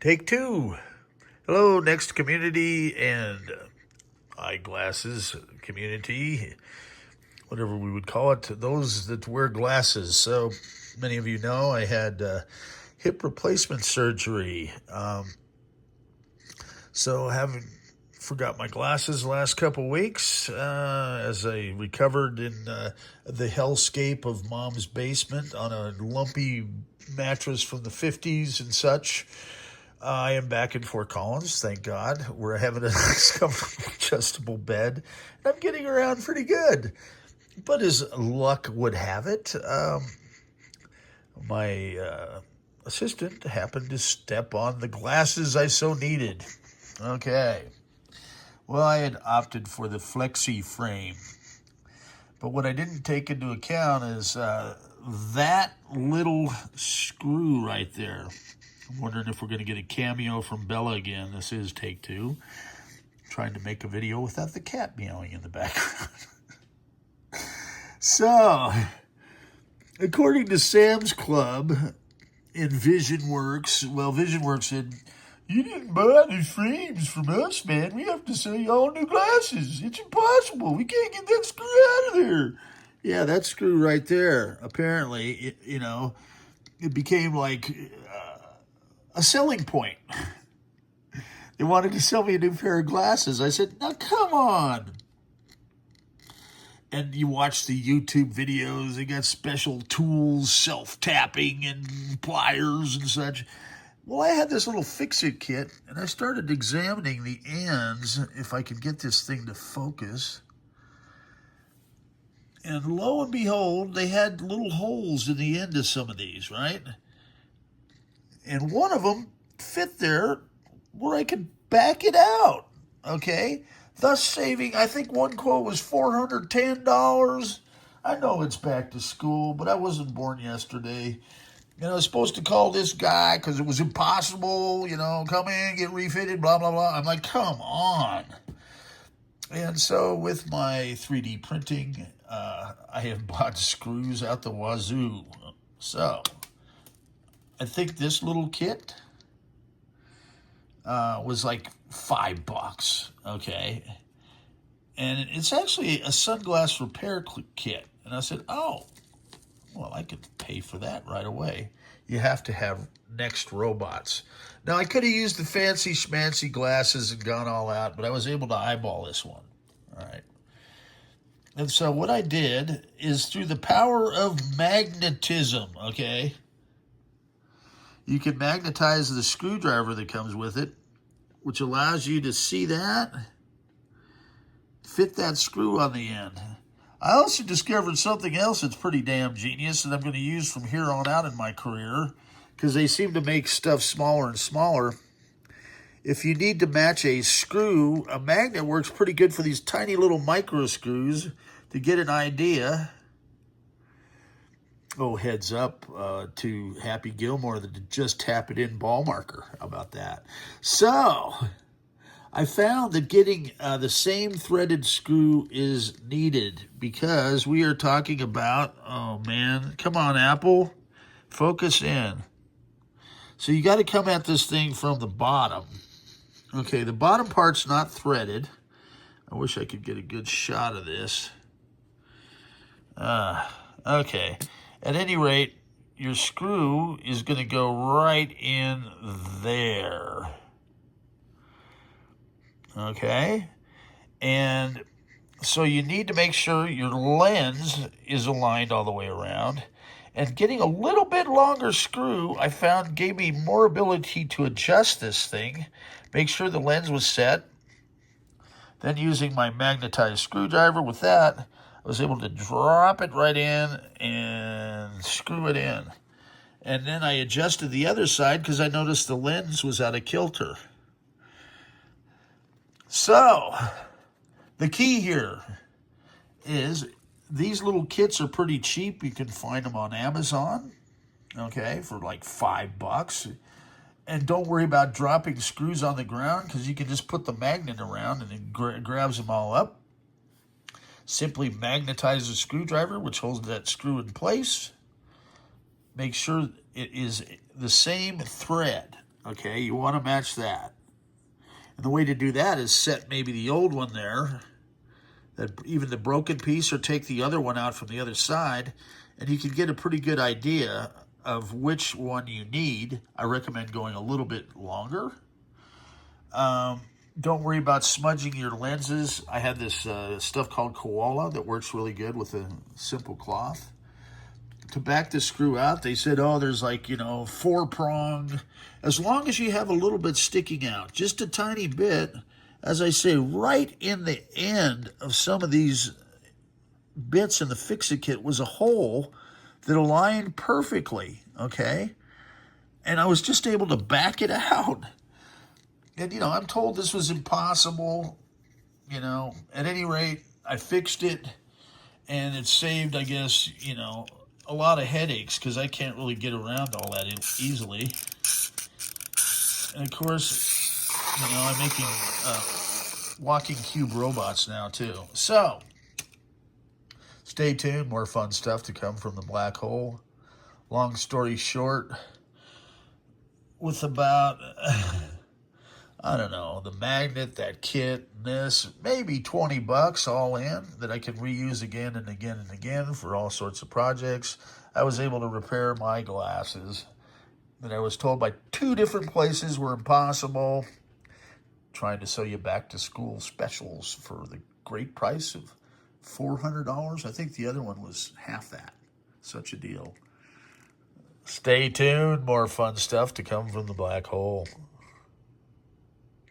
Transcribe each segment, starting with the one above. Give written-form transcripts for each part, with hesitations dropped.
Take two. Hello, next community and eyeglasses community, whatever we would call it, those that wear glasses. So many of you know I had hip replacement surgery. So haven't forgot my glasses the last couple weeks as I recovered in the hellscape of mom's basement on a lumpy mattress from the 50s and such. I am back in Fort Collins, thank God. We're having a nice, comfortable, adjustable bed. And I'm getting around pretty good. But as luck would have it, my assistant happened to step on the glasses I so needed. Okay. Well, I had opted for the flexi frame. But what I didn't take into account is that little screw right there. I'm wondering if we're going to get a cameo from Bella again. This is take two. Trying to make a video without the cat meowing in the background. So, according to Sam's Club in Visionworks, Visionworks said, "You didn't buy these frames from us, man. We have to sell you all new glasses. It's impossible. We can't get that screw out of there." Yeah, that screw right there. Apparently, it became like a selling point. They wanted to sell me a new pair of glasses. I said, "Now, come on." And you watch the YouTube videos. They got special tools, self-tapping and pliers and such. Well, I had this little fix-it kit, and I started examining the ends, if I could get this thing to focus. And lo and behold, they had little holes in the end of some of these, right? And one of them fit there where I could back it out, okay? Thus saving, I think one quote was $410. I know it's back to school, but I wasn't born yesterday. I was supposed to call this guy because it was impossible, come in, get refitted, blah, blah, blah. I'm like, come on. And so with my 3D printing, I have bought screws out the wazoo. So I think this little kit was like $5, okay? And it's actually a sunglass repair kit. And I said, oh, well, I could pay for that right away. You have to have Next robots. Now, I could have used the fancy schmancy glasses and gone all out, but I was able to eyeball this one. All right. And so what I did is through the power of magnetism, okay? You can magnetize the screwdriver that comes with it, which allows you to see that, fit that screw on the end. I also discovered something else that's pretty damn genius that I'm going to use from here on out in my career, because they seem to make stuff smaller and smaller. If you need to match a screw, a magnet works pretty good for these tiny little micro screws to get an idea. Oh, heads up to Happy Gilmore that just tap it in ball marker. How about that? So I found that getting the same threaded screw is needed because we are talking about, oh man, come on, Apple, focus in. So you got to come at this thing from the bottom. Okay, the bottom part's not threaded. I wish I could get a good shot of this. Okay. At any rate, your screw is going to go right in there. Okay? And so you need to make sure your lens is aligned all the way around. And getting a little bit longer screw, I found, gave me more ability to adjust this thing, make sure the lens was set. Then using my magnetized screwdriver with that, I was able to drop it right in and screw it in. And then I adjusted the other side because I noticed the lens was out of kilter. So, the key here is these little kits are pretty cheap. You can find them on Amazon, okay, for like $5. And don't worry about dropping screws on the ground because you can just put the magnet around and it grabs them all up. Simply magnetize the screwdriver, which holds that screw in place. Make sure it is the same thread, Okay, you want to match that. And the way to do that is set maybe the old one there, that even the broken piece, or take the other one out from the other side, and you can get a pretty good idea of which one you need. I recommend going a little bit longer. Don't worry about smudging your lenses. I had this stuff called Koala that works really good with a simple cloth. To back the screw out, they said, oh, there's like, 4-prong. As long as you have a little bit sticking out, just a tiny bit, as I say, right in the end of some of these bits in the fix-it kit was a hole that aligned perfectly, okay? And I was just able to back it out. And, I'm told this was impossible, At any rate, I fixed it, and it saved, I guess, a lot of headaches, because I can't really get around all that easily. And of course, I'm making walking cube robots now too. So stay tuned, more fun stuff to come from the black hole. Long story short, with about I don't know, the magnet, that kit, and this, maybe $20 all in, that I can reuse again and again and again for all sorts of projects. I was able to repair my glasses that I was told by 2 different places were impossible. Trying to sell you back to school specials for the great price of $400. I think the other one was half that. Such a deal. Stay tuned, more fun stuff to come from the black hole.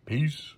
Peace.